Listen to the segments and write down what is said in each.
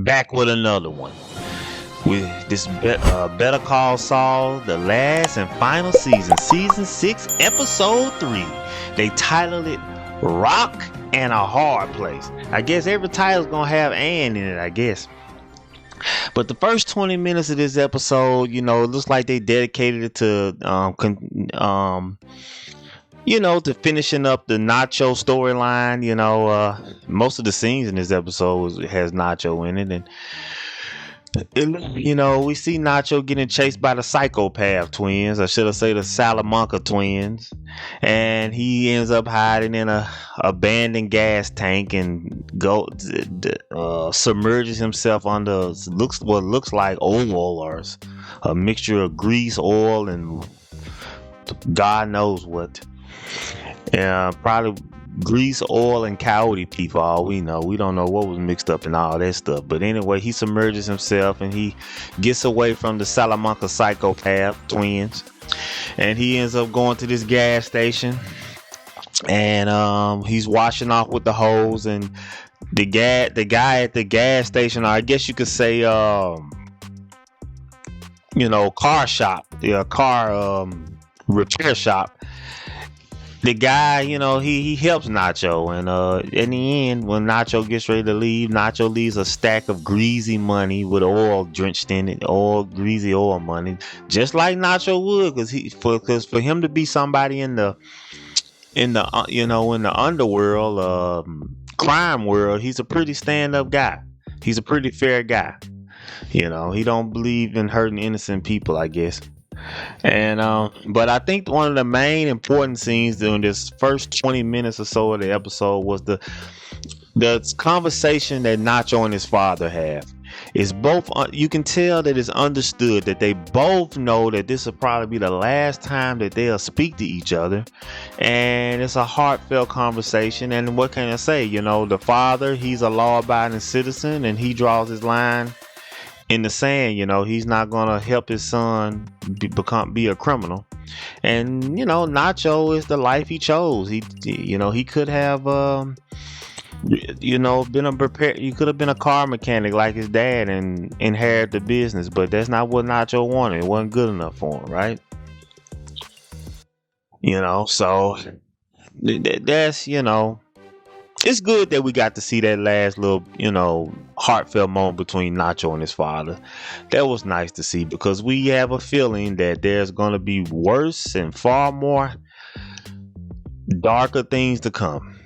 back with another one. With this Better Call Saul, the last and final season, season 6, episode 3. They titled it Rock and a Hard Place. I guess every title's gonna have "and" in it, I guess. But the first 20 minutes of this episode, it looks like they dedicated it to to finishing up the Nacho storyline. Most of the scenes in this episode has Nacho in it, and we see Nacho getting chased by the psychopath twins. I should have said the Salamanca twins, and he ends up hiding in a abandoned gas tank and submerges himself under what looks like oil or a mixture of grease, oil, and God knows what. Probably grease, oil, and coyote pee for all we know. We don't know what was mixed up in all that stuff. But anyway, he submerges himself and he gets away from the Salamanca psychopath twins. And he ends up going to this gas station. And he's washing off with the hose. And the guy at the gas station, or I guess you could say, car shop. Car repair shop. The guy, he helps Nacho, and in the end, when Nacho gets ready to leave, Nacho leaves a stack of greasy money with oil drenched in it, greasy oil money, just like Nacho would, because for him to be somebody in the underworld, crime world, he's a pretty stand-up guy. He's a pretty fair guy. He don't believe in hurting innocent people, I guess. And but I think one of the main important scenes during this first 20 minutes or so of the episode was the conversation that Nacho and his father have. It's both you can tell that it's understood that they both know that this will probably be the last time that they'll speak to each other, and it's a heartfelt conversation. And what can I say? The father, he's a law-abiding citizen, and he draws his line in the sand. He's not gonna help his son be a criminal. And Nacho is the life he chose. He could have been he could have been a car mechanic like his dad and inherit the business, but that's not what Nacho wanted. It wasn't good enough for him, right? So that's it's good that we got to see that last little, heartfelt moment between Nacho and his father. That was nice to see, because we have a feeling that there's going to be worse and far more darker things to come,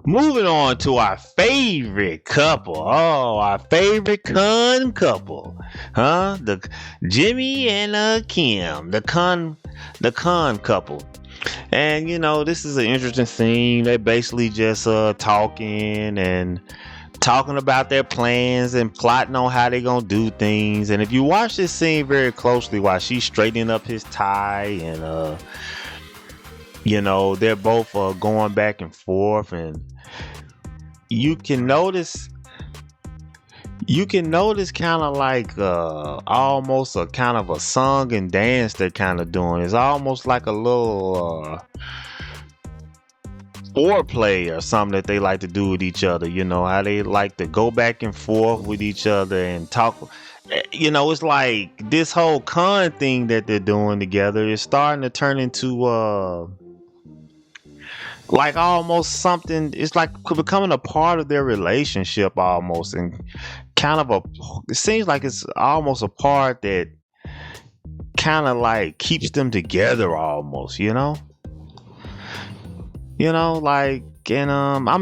Moving on to our favorite couple. Oh, our favorite Con couple. The Jimmy and Kim. The Con couple. And this is an interesting scene. They're basically just talking about their plans and plotting on how they're gonna do things. And if you watch this scene very closely, while she's straightening up his tie, and they're both going back and forth, and you can notice kind of like almost a kind of a song and dance they're kind of doing. It's almost like a little foreplay or something that they like to do with each other. How they like to go back and forth with each other and talk. It's like this whole con thing that they're doing together is starting to turn into like almost something. It's like becoming a part of their relationship almost, and kind of it seems like it's almost a part that kind of like keeps them together almost, I'm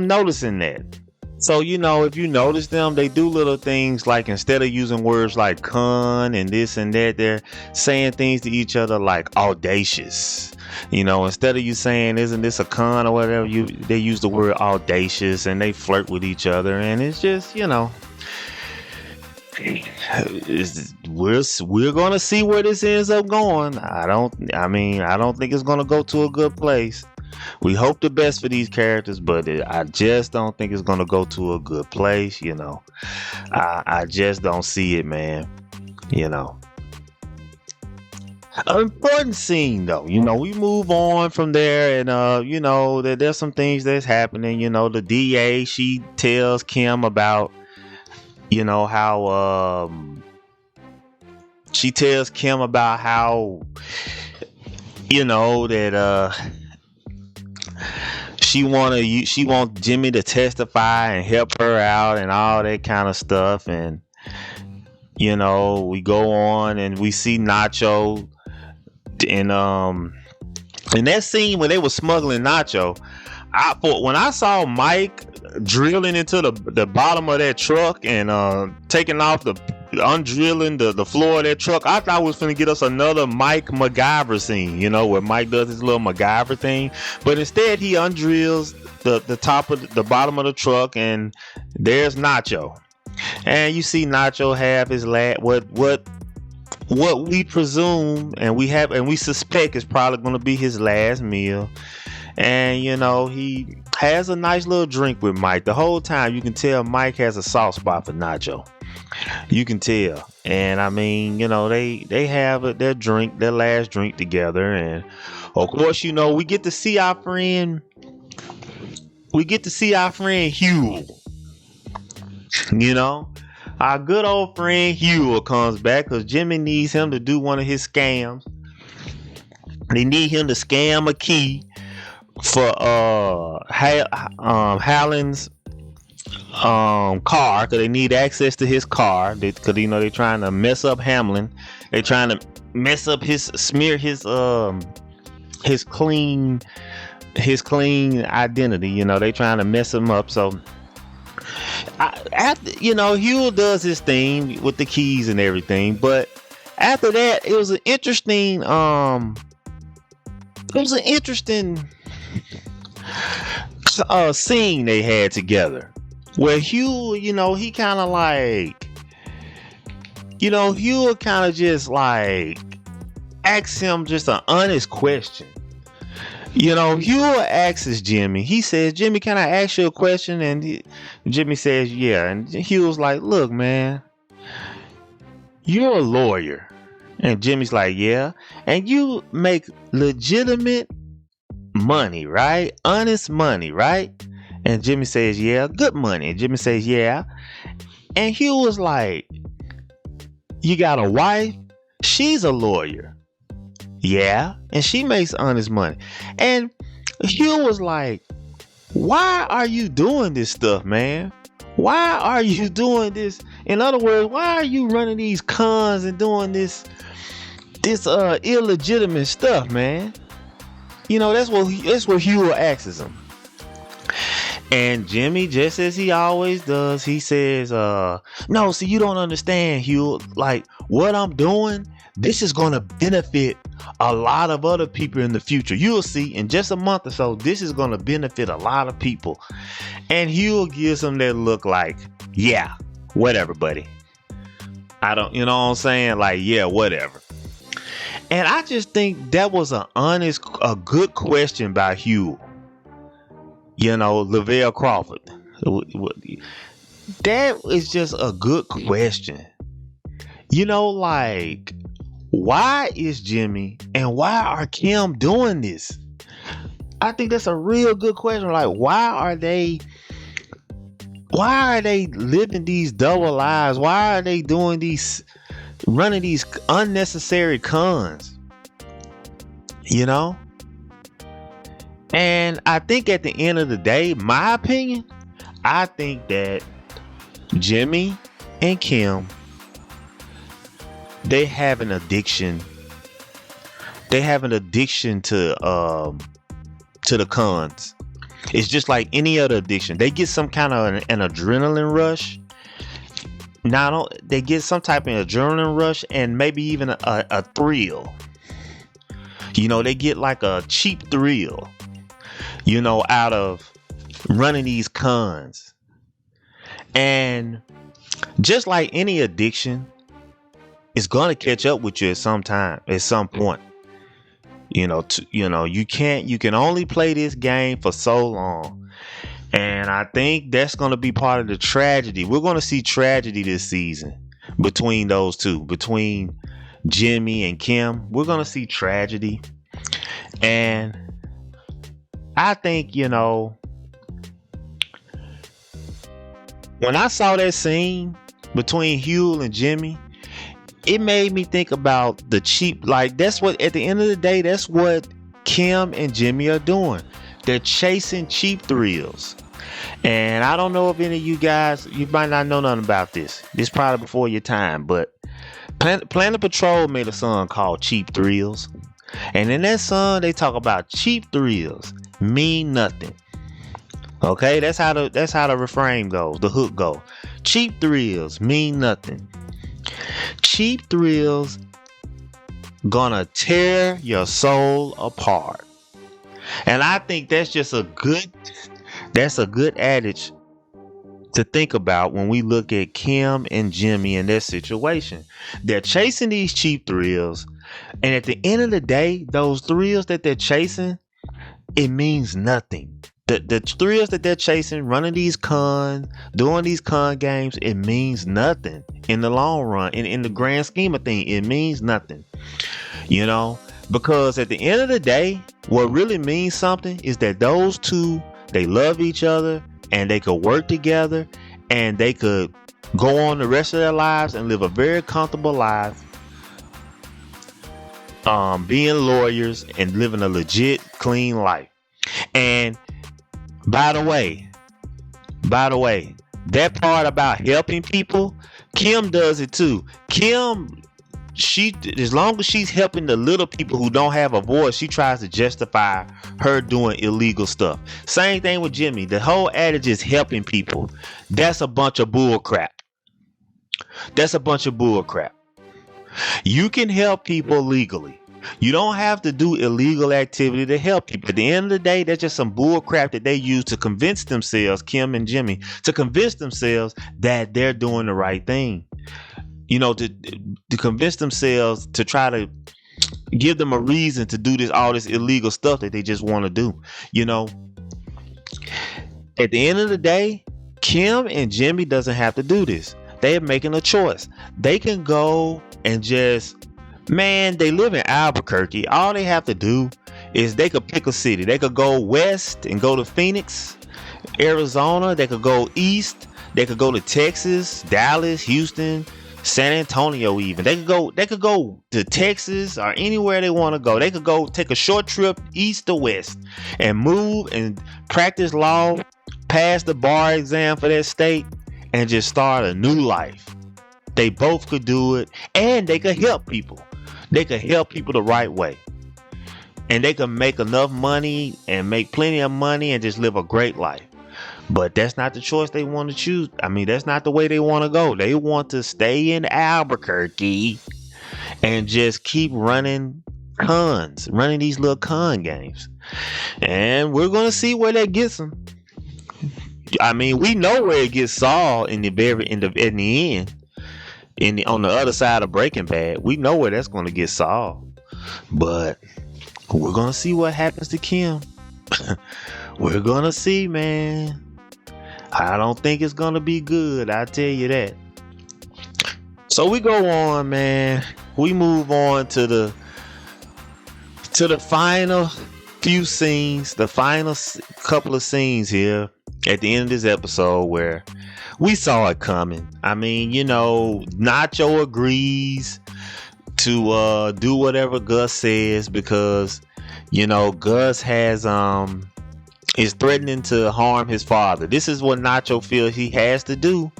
noticing that. So, if you notice them, they do little things like, instead of using words like con and this and that, they're saying things to each other like audacious. Instead of you saying, isn't this a con or whatever, they use the word audacious, and they flirt with each other. And it's just, we're gonna see where this ends up going. I don't think it's gonna go to a good place. We hope the best for these characters, but I just don't think it's gonna go to a good place. I just don't see it, man. An important scene, though. We move on from there, and there's some things that's happening. The DA, she tells Kim about You know how she tells Kim about how that she wants Jimmy to testify and help her out and all that kind of stuff. And we go on and we see Nacho in that scene when they were smuggling Nacho. When I saw Mike drilling into the bottom of that truck and taking off undrilling the floor of that truck, I thought we was gonna get us another Mike MacGyver scene, where Mike does his little MacGyver thing. But instead he undrills the top of the bottom of the truck, and there's Nacho. And you see Nacho have his what we presume and we suspect is probably gonna be his last meal. And he has a nice little drink with Mike. The whole time you can tell Mike has a soft spot for Nacho. You can tell. And I mean, they have their last drink together. And of course, we get to see our friend Hugh. Our good old friend Hugh comes back because Jimmy needs him to do one of his scams. They need him to scam a key for Hallen's car, because they need access to his car, because they're trying to mess up Hamlin. They're trying to mess up smear his clean identity. They trying to mess him up. So after Hugh does his thing with the keys and everything, but after that it was an interesting scene they had together, where Hugh, he kind of like, Hugh kind of just like asks him just an honest question. Hugh asks Jimmy, he says, "Jimmy, can I ask you a question?" And Jimmy says, "Yeah." And Hugh's like, "Look, man, you're a lawyer." And Jimmy's like, "Yeah. And you make legitimate money, right? Honest money, right?" And Jimmy says, "Yeah." "Good money." And Jimmy says, "Yeah." And Hugh was like, "You got a wife? She's a lawyer." "Yeah. And she makes honest money." And Hugh was like, "Why are you doing this stuff, man? Why are you doing this? In other words, why are you running these cons and doing this illegitimate stuff, man?" That's what Hugh asks him. And Jimmy, just as he always does, he says, "No, see, you don't understand, Hugh. Like, what I'm doing, this is going to benefit a lot of other people in the future. You'll see in just a month or so, this is going to benefit a lot of people." And Hugh gives him that look like, "Yeah, whatever, buddy. I don't," what I'm saying? Like, "Yeah, whatever." And I just think that was a good question by Hugh. Lavelle Crawford. That is just a good question. Like, why is Jimmy and why are Kim doing this? I think that's a real good question. Like, why are they living these double lives? Why are they running these unnecessary cons? And I think at the end of the day, my opinion, I think that Jimmy and Kim, they have an addiction. They have an addiction to the cons. It's just like any other addiction. They get some kind of an adrenaline rush. They get some type of adrenaline rush and maybe even a thrill. They get like a cheap thrill, out of running these cons. And just like any addiction, it's gonna catch up with you at some point. You can only play this game for so long. And I think that's gonna be part of the tragedy. We're gonna see tragedy this season between those two, between Jimmy and Kim. We're gonna see tragedy. And I think, when I saw that scene between Huel and Jimmy, it made me think about the cheap. Like, that's what, at the end of the day, that's what Kim and Jimmy are doing. They're chasing cheap thrills. And I don't know if any of you guys, you might not know nothing about this. This probably before your time, but Planet Patrol made a song called Cheap Thrills. And in that song, they talk about cheap thrills mean nothing. Okay, that's how the refrain goes, the hook goes. Cheap thrills mean nothing. Cheap thrills gonna tear your soul apart. And I think that's a good adage to think about when we look at Kim and Jimmy and their situation. They're chasing these cheap thrills, and at the end of the day, those thrills that they're chasing, it means nothing. The thrills that they're chasing, running these cons, doing these con games, it means nothing in the long run. In the grand scheme of things, it means nothing. You know, because at the end of the day, what really means something is that those two, they love each other, and they could work together, and they could go on the rest of their lives and live a very comfortable life, being lawyers and living a legit, clean life. And by the way, that part about helping people, Kim does it too. Kim, as long as she's helping the little people who don't have a voice, she tries to justify her doing illegal stuff. Same thing with Jimmy. The whole adage is helping people. That's a bunch of bull crap. You can help people legally. You don't have to do illegal activity to help people. At the end of the day, that's just some bull crap that they use to convince themselves, Kim and Jimmy, to convince themselves that they're doing the right thing. You know, to convince themselves, to try to give them a reason to do all this illegal stuff that they just want to do. You know, at the end of the day, Kim and Jimmy doesn't have to do this. They're making a choice. They can go and just, man, they live in Albuquerque. All they have to do is they could pick a city. They could go west and go to Phoenix, Arizona. They could go east. They could go to Texas, Dallas, Houston, San Antonio even. They could go to Texas or anywhere they want to go. They could go take a short trip east to west and move and practice law, pass the bar exam for that state, and just start a new life. They both could do it, and they could help people. They could help people the right way. And they could make enough money and make plenty of money and just live a great life. But that's not the choice they want to choose. I mean, that's not the way they want to go. They want to stay in Albuquerque and just keep running these little con games. And we're going to see where that gets them. I mean, we know where it gets Saul in the end. On the other side of Breaking Bad, we know where that's going to get Saul. But we're going to see what happens to Kim. We're going to see, man. I don't think it's going to be good. I tell you that. So we go on, man. We move on to the final few scenes, the final couple of scenes here at the end of this episode where we saw it coming. I mean, you know, Nacho agrees to do whatever Gus says because, you know, Gus is threatening to harm his father. This is what Nacho feels he has to do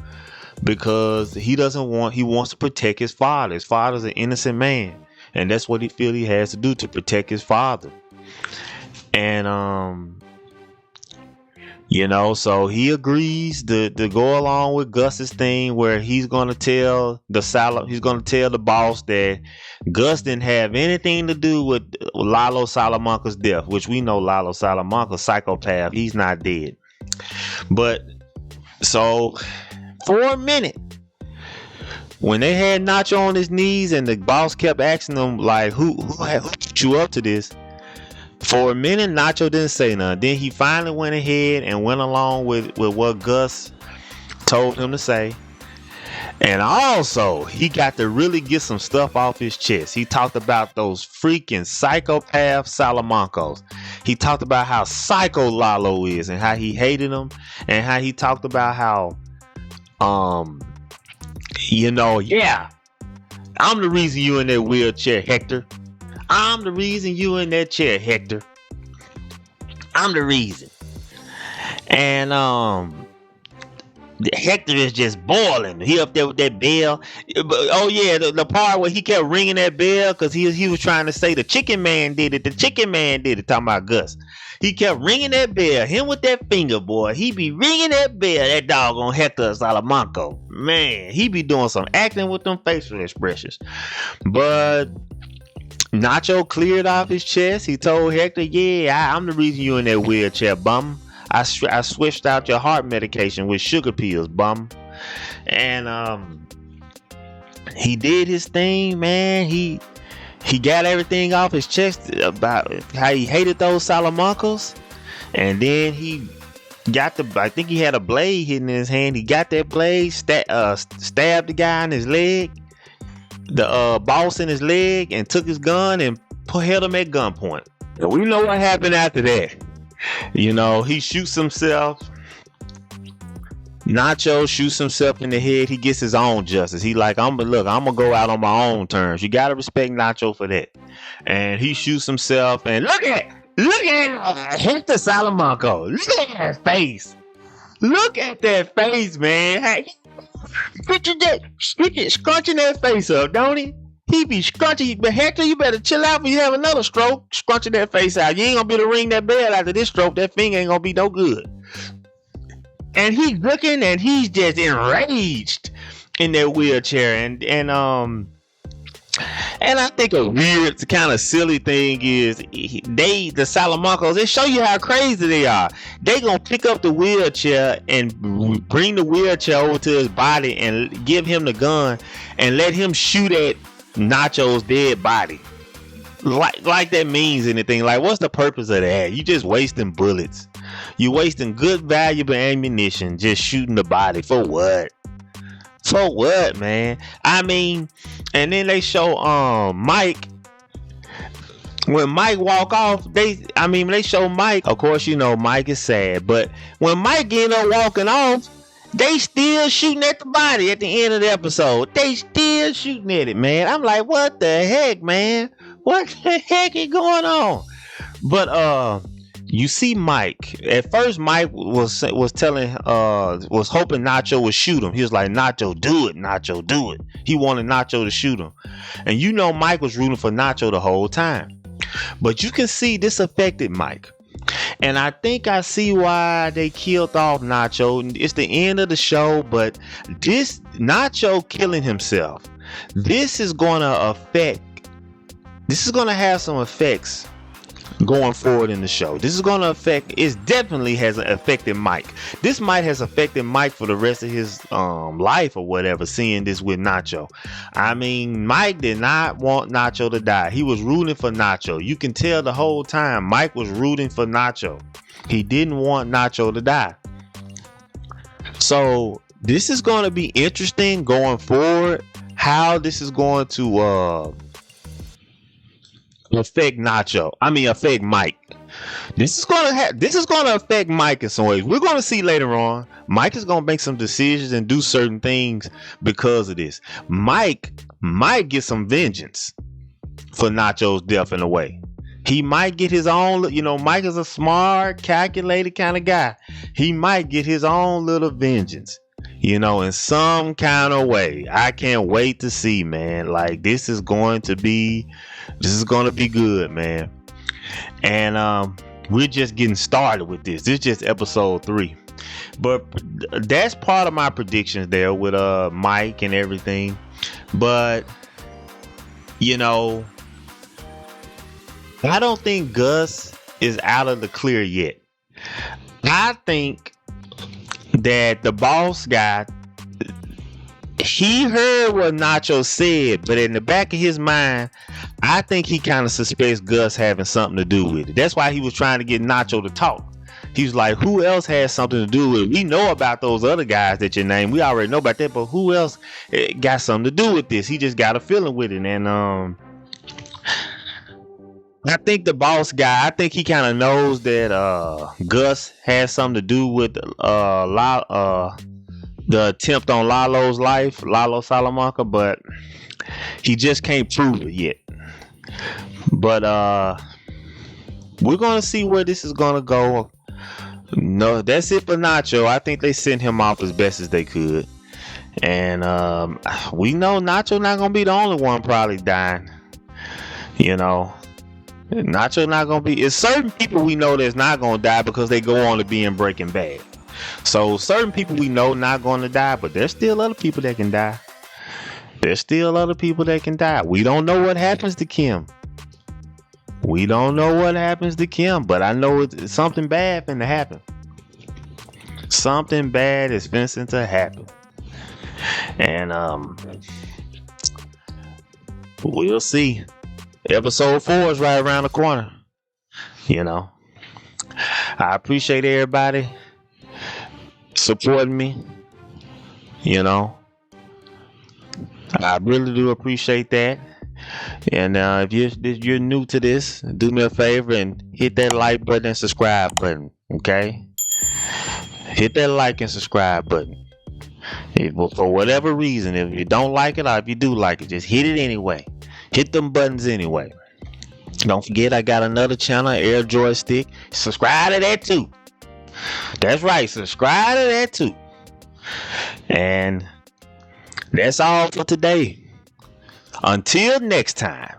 because he wants to protect his father. His father's an innocent man, and that's what he feels he has to do to protect his father. And you know, so he agrees to go along with Gus's thing where he's gonna tell the boss that Gus didn't have anything to do with Lalo Salamanca's death, which we know Lalo Salamanca's psychopath. He's not dead. But so for a minute, when they had Nacho on his knees and the boss kept asking him like, who put you up to this? For a minute, Nacho didn't say nothing. Then he finally went ahead and went along with what Gus told him to say. And also, he got to really get some stuff off his chest. He talked about those freaking psychopath Salamancos. He talked about how psycho Lalo is and how he hated him. And how he talked about how Yeah, I'm the reason you in that wheelchair, Hector. I'm the reason you in that chair, Hector. I'm the reason. And Hector is just boiling. He up there with that bell. Oh yeah, the part where he kept ringing that bell because he was trying to say the chicken man did it. The chicken man did it. Talking about Gus. He kept ringing that bell. Him with that finger, boy. He be ringing that bell. That doggone Hector Salamanca. Man, he be doing some acting with them facial expressions. But Nacho cleared off his chest. He told Hector, "Yeah, I'm the reason you in that wheelchair, bum. I switched out your heart medication with sugar pills, bum." And he did his thing, man. He got everything off his chest about how he hated those Salamancas. And then he got I think he had a blade hidden in his hand. He got that blade, stabbed the guy in his leg, the boss in his leg, and took his gun and held him at gunpoint. And we know what happened after that. He shoots himself. Nacho shoots himself in the head. He gets his own justice. He like, I'm gonna go out on my own terms. You gotta respect Nacho for that. And he shoots himself. And look at Hector Salamanca. Look at that face. Look at that face, man. Hey, scrunching that face up, don't he? He be scrunching. But Hector, you better chill out when you have another stroke. Scrunching that face out. You ain't gonna be able to ring that bell after this stroke. That finger ain't gonna be no good. And he's looking and he's just enraged in that wheelchair. And I think a weird kind of silly thing is the Salamancas, they show you how crazy they are. They gonna pick up the wheelchair and bring the wheelchair over to his body and give him the gun and let him shoot at Nacho's dead body. Like that means anything. Like, what's the purpose of that? You just wasting bullets. You wasting good valuable ammunition just shooting the body. For what? For what, man? I mean, and then they show Mike. When Mike walk off, they show Mike. Of course, Mike is sad, but when Mike end up walking off, they still shooting at the body at the end of the episode. They still shooting at it, man. I'm like, what the heck, man? What the heck is going on? But you see Mike. At first, Mike was hoping Nacho would shoot him. He was like, Nacho, do it. Nacho, do it. He wanted Nacho to shoot him. And Mike was rooting for Nacho the whole time. But you can see this affected Mike. And I think I see why they killed off Nacho. It's the end of the show, but this Nacho killing himself, this is going to have some effects going forward in the show. This is going to affect, it definitely has affected Mike. This might has affected Mike for the rest of his life or whatever, seeing this with Nacho. I mean, Mike did not want Nacho to die. He was rooting for Nacho. You can tell the whole time Mike was rooting for Nacho. He didn't want Nacho to die. So this is going to be interesting going forward, how this is going to affect Mike. This is going to affect Mike in some ways. We're going to see later on. Mike is going to make some decisions and do certain things because of this. Mike might get some vengeance for Nacho's death in a way. He might get his own, Mike is a smart, calculated kind of guy. He might get his own little vengeance, in some kind of way. I can't wait to see, man. Like, this is going to be good, man. And we're just getting started with this. This is just episode 3. But that's part of my predictions there with Mike and everything. But I don't think Gus is out of the clear yet. I think that the boss guy, he heard what Nacho said, but in the back of his mind, I think he kind of suspects Gus having something to do with it. That's why he was trying to get Nacho to talk. He was like, who else has something to do with it? We know about those other guys that you named. We already know about that, but who else got something to do with this? He just got a feeling with it. And I think the boss guy, I think he kind of knows that Gus has something to do with a lot the attempt on Lalo Salamanca, but he just can't prove it yet. But we're gonna see where this is gonna go. No, that's it for Nacho. I think they sent him off as best as they could. And we know Nacho not gonna be the only one probably dying. You know, Nacho not gonna be. It's certain people we know that's not gonna die because they go on to be in Breaking Bad. So certain people we know not gonna die, but there's still other people that can die. There's still other people that can die. We don't know what happens to Kim. We don't know what happens to Kim, but I know it's something bad finna happen. Something bad is finna to happen. And we'll see. Episode 4 is right around the corner. You know, I appreciate everybody supporting me. You know, I really do appreciate that. And if you're new to this, do me a favor and hit that like button and subscribe button. Okay, hit that like and subscribe button. For whatever reason, if you don't like it or if you do like it, just hit it anyway. Hit them buttons anyway. Don't forget, I got another channel, Air Joystick. Subscribe to that too. That's right, subscribe to that too. And that's all for today. Until next time.